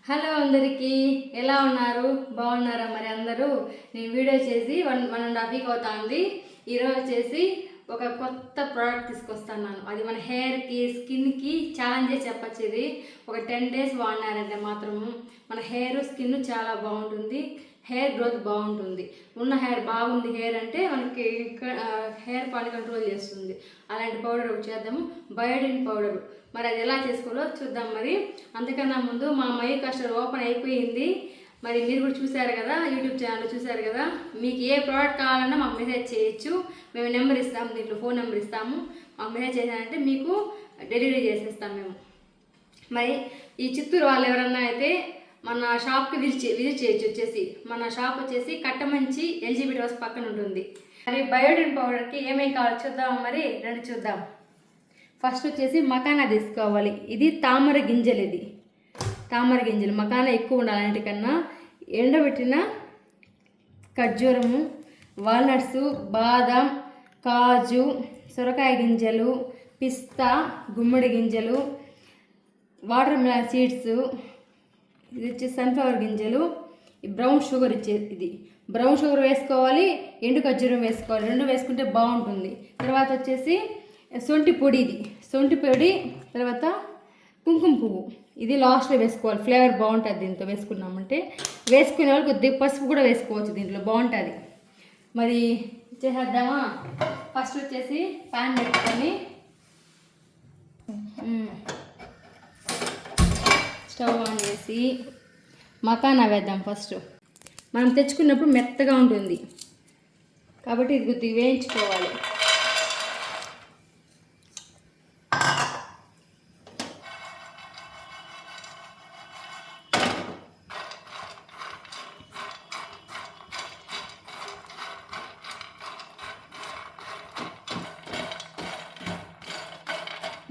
Hello అందరికీ, ఎలా ఉన్నారు? బాగున్నారా? మరి అందరూ నేను వీడియో చేసి 1.5 వీక్ అవుతుంది. ఈరోజు వచ్చేసి ఒక కొత్త ప్రోడక్ట్ తీసుకొస్తున్నాను. అది మన హెయిర్కి, స్కిన్కి ఛాలెంజ్ చేసి చెప్పచ్చు. ఇది ఒక 10 days వాడినారంటే మాత్రము మన హెయిర్, స్కిన్ చాలా బాగుంటుంది. హెయిర్ గ్రోత్ బాగుంటుంది. ఉన్న హెయిర్ బాగుంది హెయిర్ అంటే మనకి హెయిర్ ఫాల్ కంట్రోల్ చేస్తుంది. అలాంటి పౌడర్ ఒకటి చేద్దాము, బయోటిన్ పౌడర్. మరి అది ఎలా చేసుకోవాలో చూద్దాం. మరి అంతకన్నా ముందు మా మై కస్టమర్ ఓపెన్ అయిపోయింది. మరి మీరు కూడా చూసారు కదా, యూట్యూబ్ ఛానల్ చూసారు కదా. మీకు ఏ ప్రోడక్ట్ కావాలన్నా మాకు మెసేజ్ చేయొచ్చు. మేము నెంబర్ ఇస్తాము, దీంట్లో ఫోన్ నెంబర్ ఇస్తాము. మాకు మెసేజ్ చేశారంటే మీకు డెలివరీ చేసేస్తాం మేము. మరి ఈ చిత్తూరు వాళ్ళు ఎవరన్నా అయితే మన షాప్కి విజిట్ చేయొచ్చు. వచ్చేసి మన షాప్ వచ్చేసి కట్టమంచి ఎల్జీబీటీ హౌస్ పక్కన ఉంటుంది. మరి బయోటిన్ పౌడర్కి ఏమేమి కావాలో చూద్దాం. మరి రెండు చూద్దాం. ఫస్ట్ వచ్చేసి మకానా తీసుకోవాలి. ఇది తామర గింజలు. ఇది తామర గింజలు. మకానా ఎక్కువ ఉండాలి. అన్నిటికన్నా ఎండబెట్టిన ఖర్జూరము, వాల్నట్స్, బాదం, కాజు, సొరకాయ గింజలు, పిస్తా, గుమ్మడి గింజలు, వాటర్ మిలన్ సీడ్స్, ఇది వచ్చి సన్ఫ్లవర్ గింజలు, బ్రౌన్ షుగర్ ఇది బ్రౌన్ షుగర్ వేసుకోవాలి, ఎండు ఖర్జూరం వేసుకోవాలి. రెండు వేసుకుంటే బాగుంటుంది. తర్వాత వచ్చేసి సొంటి పొడి. ఇది సొంటి పొడి. తర్వాత కుంకుమ పువ్వు. ఇది లాస్ట్లో వేసుకోవాలి. ఫ్లేవర్ బాగుంటుంది దీంతో వేసుకున్నామంటే. వేసుకునే వాళ్ళు కొద్దిగా పసుపు కూడా వేసుకోవచ్చు, దీంట్లో బాగుంటుంది. మరి చేసేద్దామా? ఫస్ట్ వచ్చేసి ప్యాన్ పెట్టుకొని స్టవ్ ఆన్ చేసి మకానా వేద్దాం. ఫస్ట్ మనం తెచ్చుకున్నప్పుడు మెత్తగా ఉంటుంది కాబట్టి ఇది కొద్దిగా వేయించుకోవాలి.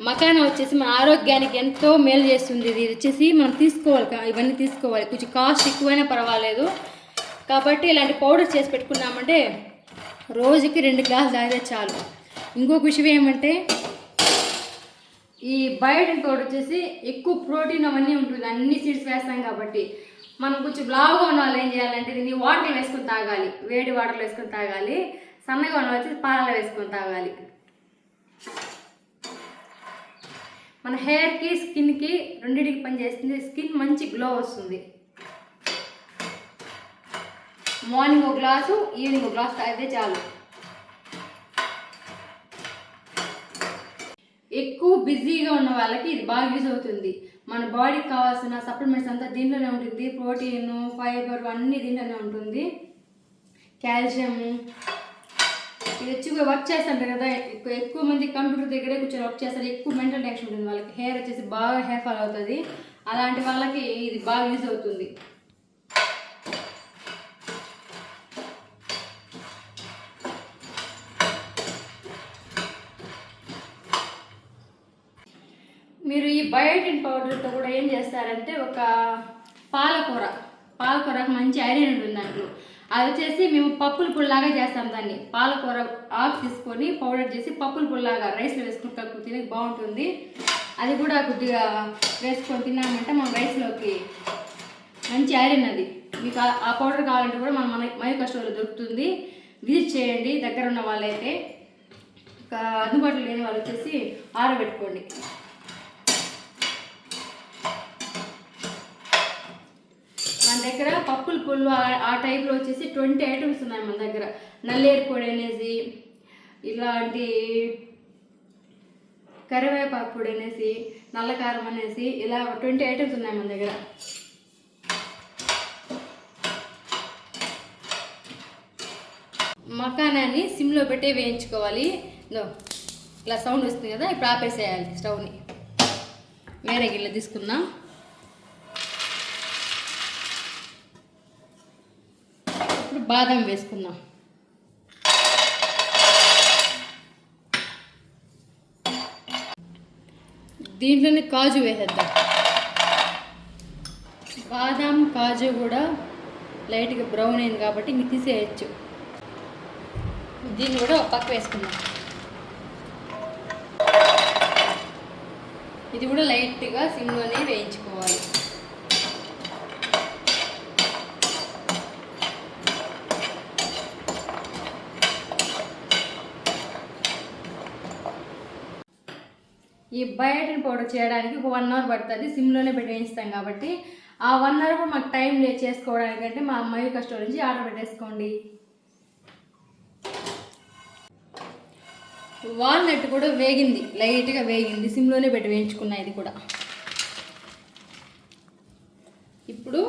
మకానా వచ్చేసి మన ఆరోగ్యానికి ఎంతో మేలు చేస్తుంది. ఇది వచ్చేసి మనం తీసుకోవాలి, ఇవన్నీ తీసుకోవాలి. కొంచెం కాస్ట్ ఎక్కువైనా పర్వాలేదు. కాబట్టి ఇలాంటి పౌడర్ చేసి పెట్టుకున్నామంటే రోజుకి 2 గ్లాసులు తాగితే చాలు. ఇంకొక విషయం ఏమంటే ఈ బయోటిన్ పౌడర్ వచ్చేసి ఎక్కువ ప్రోటీన్ అవన్నీ ఉంటుంది. అన్ని సీడ్స్ వేస్తాం కాబట్టి మనం కొంచెం లావుగా ఉన్న వాళ్ళు ఏం చేయాలంటే దీన్ని వాటర్లో వేసుకొని తాగాలి. వేడి వాటర్లో వేసుకొని తాగాలి. సన్నగా ఉన్న వచ్చేసి పాలలో వేసుకొని తాగాలి. మన హెయిర్కి, స్కిన్కి రెండింటికి పనిచేస్తుంది. స్కిన్ మంచి గ్లో వస్తుంది. మార్నింగ్ ఒక గ్లాసు, ఈవినింగ్ ఒక గ్లాసు తాగితే చాలు. ఎక్కువ బిజీగా ఉన్న వాళ్ళకి ఇది బాగా యూజ్ అవుతుంది. మన బాడీకి కావాల్సిన సప్లిమెంట్స్ అంతా దీంట్లోనే ఉంటుంది. ప్రోటీన్, ఫైబర్ అన్నీ దీంట్లోనే ఉంటుంది. కాల్షియము. ఇది వచ్చి వర్క్ చేస్తుంటారు కదా, ఎక్కువ మంది కంప్యూటర్ దగ్గరే కూర్చొని వర్క్ చేస్తారు. ఎక్కువ మెంటల్ టెన్షన్ ఉంటుంది వాళ్ళకి. హెయిర్ వచ్చేసి బాగా హెయిర్ ఫాల్ అవుతుంది. అలాంటి వాళ్ళకి ఇది బాగా యూజ్ అవుతుంది. మీరు ఈ బయోటిన్ పౌడర్తో కూడా ఏం చేస్తారంటే ఒక పాలకూరకు మంచి ఐరన్ ఉంటుంది దాంట్లో. అది వచ్చేసి మేము పప్పుల పుల్లాగా చేస్తాం. దాన్ని పాలకూర ఆకు తీసుకొని పౌడర్ చేసి పప్పుల పుల్లాగా రైస్లో వేసుకుని కలుపు తినే బాగుంటుంది. అది కూడా కొద్దిగా వేసుకొని తిన్నామంటే మన రైస్లోకి మంచి ఐరన్. అది మీకు ఆ పౌడర్ కావాలంటే కూడా మన మై కస్టమర్లో దొరుకుతుంది. విజిట్ చేయండి దగ్గర ఉన్న వాళ్ళైతే. అందుబాటులో లేని వాళ్ళు వచ్చేసి ఆరబెట్టుకోండి. మన దగ్గర పప్పుల పుల్లు ఆ టైప్లో వచ్చేసి 20 ఐటమ్స్ ఉన్నాయి మన దగ్గర. నల్లేరు పొడి అనేసి, ఇలాంటి కరివేపాకు పొడి అనేసి, నల్లకారం అనేసి, ఇలా 20 ఐటమ్స్ ఉన్నాయి మన దగ్గర. మకానాన్ని సిమ్లో పెట్టే వేయించుకోవాలి. ఇలా సౌండ్ వస్తుంది కదా, ఇప్పుడు ఆపేసేయాలి స్టవ్ని. వేరే గిన్నె తీసుకుందాం. ఇప్పుడు బాదం వేసుకుందాం. దీంట్లోనే కాజు వేసేద్దాం. బాదం, కాజు కూడా లైట్గా బ్రౌన్ అయింది కాబట్టి ఇంక తీసేయచ్చు. దీన్ని కూడా ఒక పక్క వేసుకుందాం. ఇది కూడా లైట్గా సిమ్లోనే వేయించుకోవాలి. ఈ బయోటిన్ పౌడర్ చేయడానికి ఒక 1 అవర్ పడుతుంది, సిమ్లోనే పెట్టి వేయిస్తాం కాబట్టి. ఆ 1 అవర్ కూడా మాకు టైం లేదు చేసుకోవడానికంటే మా మయూక స్టోర్ నుంచి ఆర్డర్ పెట్టేసుకోండి. వాల్నట్ కూడా వేగింది, లైట్గా వేగింది, సిమ్లోనే పెట్టి వేయించుకున్నా ఇది కూడా. ఇప్పుడు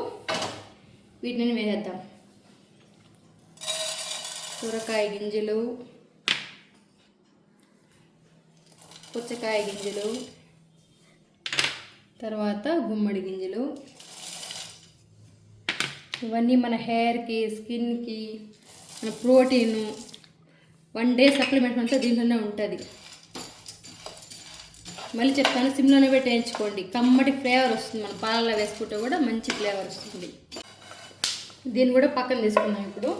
వీటిని వేసేద్దాం. సొరకాయ గింజలు, పుచ్చకాయ గింజలు, తర్వాత గుమ్మడి గింజలు. ఇవన్నీ మన హెయిర్కి, స్కిన్కి, మన ప్రోటీను, 1 డే సప్లిమెంట్ అంతా దీంట్లోనే ఉంటుంది. మళ్ళీ చెప్తాను, సిమ్లోనే పెట్టి వేయించుకోండి, కమ్మటి ఫ్లేవర్ వస్తుంది. మన పాలలో వేసుకుంటే కూడా మంచి ఫ్లేవర్ వస్తుంది. దీన్ని కూడా పక్కన తీసుకుందాం. ఇప్పుడు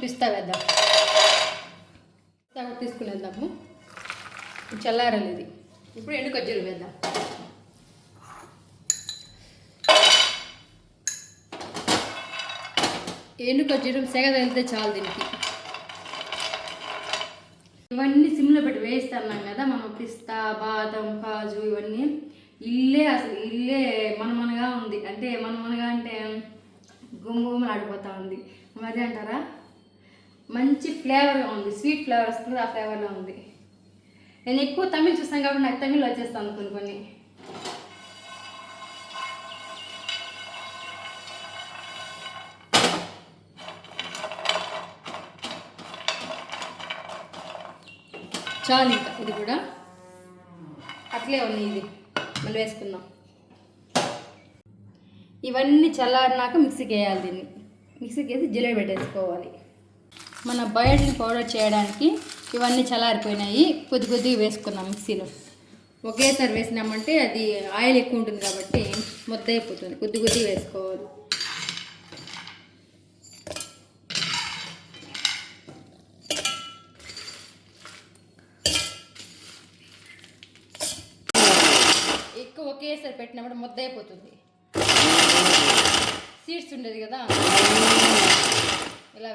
పిస్తా వేద్దాం. పిస్తా కూడా తీసుకునేద్దాము, చల్లారాలి ఇది. ఇప్పుడు ఎండు ఖర్జూరం వేద్దాం. ఎండు ఖర్జూరం సెగ తగిలితే చాలు దీనికి. ఇవన్నీ సిమ్లో పెట్టి వేయిస్తున్నాం కదా మనం, పిస్తా, బాదం, కాజు ఇవన్నీ. అసలు ఇల్లే మనమనగా ఉంది. అంటే మనమనగా అంటే గుమ్మగుమ్మలు ఆడిపోతూ ఉంది. మరి అంటారా, మంచి ఫ్లేవర్గా ఉంది, స్వీట్ ఫ్లేవర్ వస్తుంది, ఆ ఫ్లేవర్లో ఉంది. నేను ఎక్కువ తమిళ్ చూస్తాను కాబట్టి నాకు తమిళ్ వచ్చేస్తాను కొన్ని. చాలు, ఇంకా ఇది కూడా అట్లే ఉన్నాయి. ఇది మళ్ళీ వేసుకుందాం. ఇవన్నీ చల్లారినాక మిక్సీకి వేయాలి. దీన్ని మిక్సీకి వేసి జిలేడు పెట్టేసుకోవాలి. మన బయోటిన్ పౌడర్ చేయడానికి ఇవన్నీ చల్లారిపోయినాయి. కొద్దిగా వేసుకున్నాం మిక్సీలో. ఒకేసారి వేసినామంటే అది ఆయిల్ ఎక్కువ ఉంటుంది కాబట్టి ముద్ద అయిపోతుంది. కొద్దిగా వేసుకోవాలి. ఎక్కువ ఒకేసారి పెట్టినప్పుడు ముద్ద అయిపోతుంది. సీడ్స్ ఉండేది కదా, ఇలా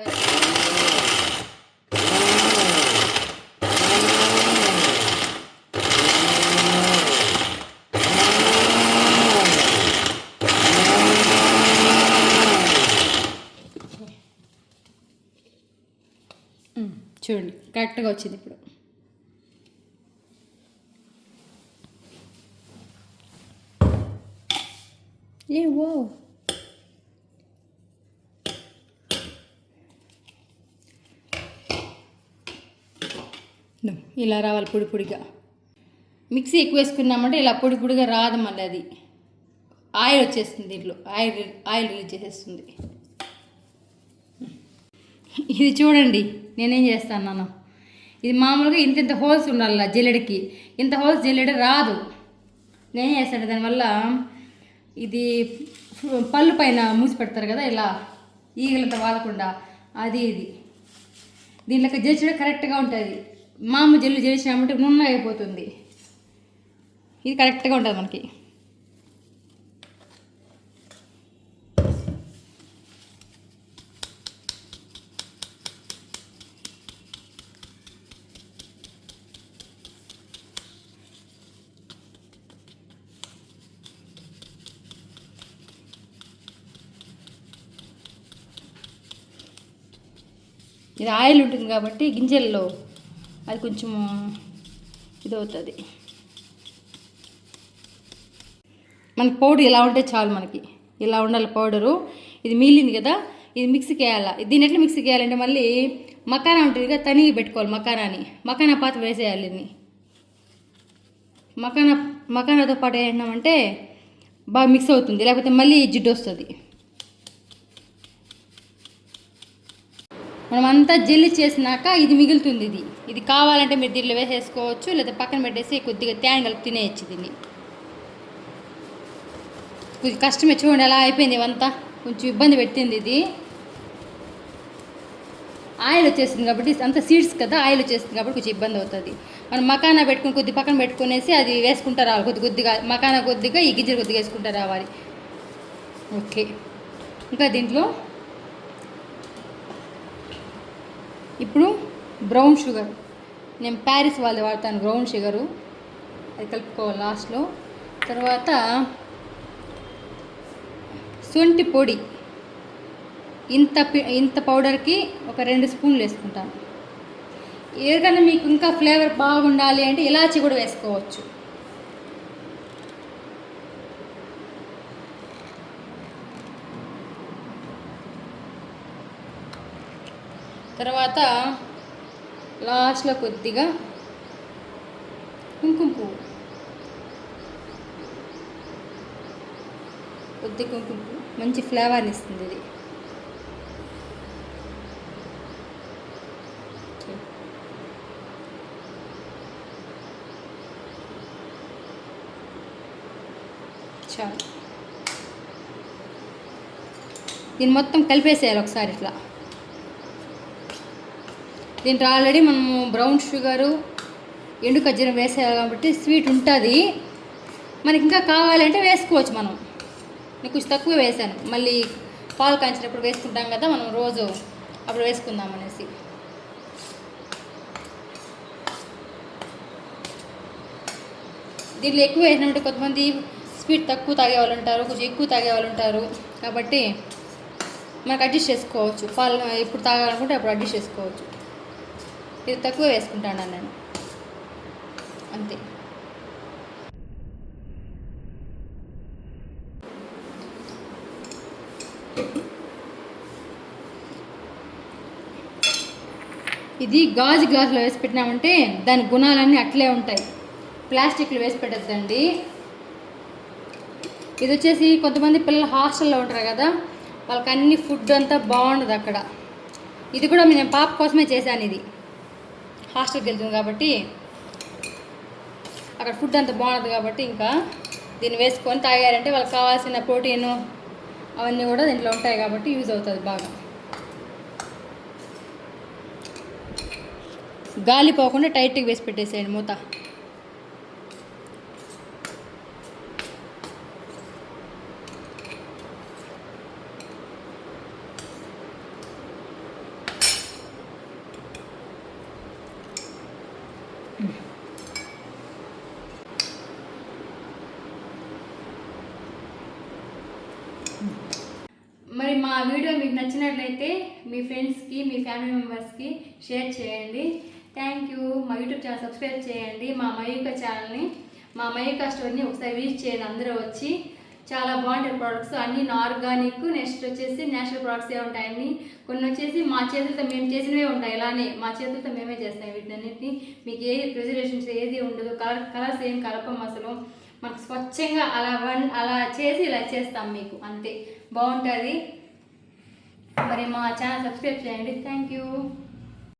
చూడండి కరెక్ట్గా వచ్చింది. ఇప్పుడు ఓ ఇలా రావాలి పొడి పొడిగా. మిక్సీ ఎక్కువ వేసుకున్నామంటే ఇలా పొడి పొడిగా రాదు. మళ్ళీ అది ఆయిల్ వచ్చేస్తుంది, దీంట్లో ఆయిల్ రిలీజ్ చేసేస్తుంది. ఇది చూడండి నేనేం చేస్తాను. ఇది మామూలుగా ఇంత హోల్స్ ఉండాలి జల్లెడకి. ఇంత హోల్స్ జల్లెడ రాదు. నేనేం చేస్తాను, దానివల్ల ఇది పళ్ళు పైన మూసి పెడతారు కదా, ఇలా ఈగలంతా వాలకుండా, అది ఇది దీంట్లోకి జల్చడం కరెక్ట్గా ఉంటుంది. మామూలు జల్లు చేసినామంటే నున్న అయిపోతుంది. ఇది కరెక్ట్గా ఉంటుంది మనకి. ఇది ఆయిల్ ఉంటుంది కాబట్టి గింజల్లో అది కొంచెం ఇది అవుతుంది. మనకి పౌడర్ ఇలా ఉంటే చాలు, మనకి ఇలా ఉండాలి పౌడరు. ఇది మిగిలింది కదా, ఇది మిక్సీకి వేయాలి. దీన్ని ఎట్లా మిక్సీకి వేయాలంటే మళ్ళీ మకానా ఉంటుంది కదా, తనిగి పెట్టుకోవాలి. మకానా పాత వేసేయాలి. దీన్ని మకానాతో పాటు వేసినామంటే బాగా మిక్స్ అవుతుంది, లేకపోతే మళ్ళీ జిడ్డు వస్తుంది. మనం అంతా జల్లి చేసినాక ఇది మిగులుతుంది. ఇది కావాలంటే మీరు దీంట్లో వేసేసుకోవచ్చు, లేదా పక్కన పెట్టేసి కొద్దిగా తేనె కలిపి తినేయచ్చు. దీన్ని కొంచెం కష్టమే, చూడండి అలా అయిపోయింది. ఇవంతా కొంచెం ఇబ్బంది పెట్టింది. ఇది ఆయిల్ వచ్చేసింది కాబట్టి, అంత సీడ్స్ కదా, ఆయిల్ వచ్చేసింది కాబట్టి కొంచెం ఇబ్బంది అవుతుంది. మనం మకానా పెట్టుకుని కొద్ది పక్కన పెట్టుకునేసి అది వేసుకుంటూ రావాలి. కొద్దిగా మకానా కొద్దిగా, ఈ గింజలు కొద్దిగా వేసుకుంటూ రావాలి. ఓకే, ఇంకా దీంట్లో ఇప్పుడు బ్రౌన్ షుగర్ నేను ప్యారిస్ వాళ్ళది వాడతాను బ్రౌన్ షుగరు, అది కలుపుకోవాలి లాస్ట్లో. తర్వాత శొంఠి పొడి ఇంత పౌడర్కి ఒక 2 స్పూన్లు వేసుకుంటాను. ఏదైనా మీకు ఇంకా ఫ్లేవర్ బాగుండాలి అంటే ఇలాచి కూడా వేసుకోవచ్చు. తర్వాత లాస్ట్లో కొద్దిగా కుంకుమ పువ్వు, కుంకుమ పువ్వు మంచి ఫ్లేవర్ని ఇస్తుంది ఇది. చాలు, దీన్ని మొత్తం కలిపేసేయాలి ఒకసారి ఇట్లా. దీంట్లో ఆల్రెడీ మనము బ్రౌన్ షుగరు ఎండు ఖర్జూరం వేసేయాలి కాబట్టి స్వీట్ ఉంటుంది. మనకి ఇంకా కావాలంటే వేసుకోవచ్చు. నేను కొంచెం తక్కువ వేసాను, మళ్ళీ పాలు కాంచినప్పుడు వేసుకుంటాం కదా మనం రోజు, అప్పుడు వేసుకుందాం అనేసి. దీంట్లో ఎక్కువ వేసినప్పుడు కొంతమంది స్వీట్ తక్కువ తాగే వాళ్ళు ఉంటారు, కొంచెం ఎక్కువ తాగే వాళ్ళు ఉంటారు. కాబట్టి మనకు అడ్జస్ట్ చేసుకోవచ్చు. పాలు ఇప్పుడు తాగాలనుకుంటే అప్పుడు అడ్జస్ట్ చేసుకోవచ్చు. ఇది తక్కువ వేసుకుంటాను నేను, అంతే. ఇది గాజు గ్లాసులో వేసి పెట్టినామంటే దాని గుణాలన్నీ అట్లే ఉంటాయి. ప్లాస్టిక్లో వేసి పెట్టద్దండి. ఇది వచ్చేసి కొంతమంది పిల్లలు హాస్టల్లో ఉంటారు కదా, వాళ్ళకి అన్ని ఫుడ్ అంతా బాగుండదు అక్కడ. ఇది కూడా నేను పాప కోసమే చేశాను. ఇది హాస్టల్కి వెళ్తుంది కాబట్టి అక్కడ ఫుడ్ అంతా బాగుండదు కాబట్టి ఇంకా దీన్ని వేసుకొని తాగారంటే వాళ్ళకి కావాల్సిన ప్రోటీను అవన్నీ కూడా దీంట్లో ఉంటాయి కాబట్టి యూజ్ అవుతుంది బాగా. గాలి పోకుండా టైట్గా వేసి పెట్టేసేయండి మూత. మరి మా వీడియో మీకు నచ్చినట్లయితే మీ ఫ్రెండ్స్కి, మీ ఫ్యామిలీ మెంబర్స్కి షేర్ చేయండి. Thank you. మా యూట్యూబ్ ఛానల్ సబ్స్క్రైబ్ చేయండి. మా మయూక ఛానల్ని, మా మయూక స్టోర్ని ఒకసారి విజిట్ చేయండి. అందరూ వచ్చి చాలా బాగుంటాయి ప్రోడక్ట్స్, అన్నీ ఆర్గానిక్. నెక్స్ట్ వచ్చేసి నేచురల్ ప్రోడక్ట్సే ఉంటాయండి. కొన్ని వచ్చేసి మా చేతులతో మేము చేసినవే ఉంటాయి. ఇలానే మా చేతులతో మేమే చేస్తాం వీటినన్నింటినీ. మీకు ఏది ప్రిజర్వేషన్స్ ఏది ఉండదు, కలర్స్ ఏం కలపం అసలు. మనకు స్వచ్ఛంగా అలా చేసి ఇలా చేస్తాం మీకు, అంతే. బాగుంటుంది. మరి మా ఛానల్ సబ్స్క్రైబ్ చేయండి. Thank you.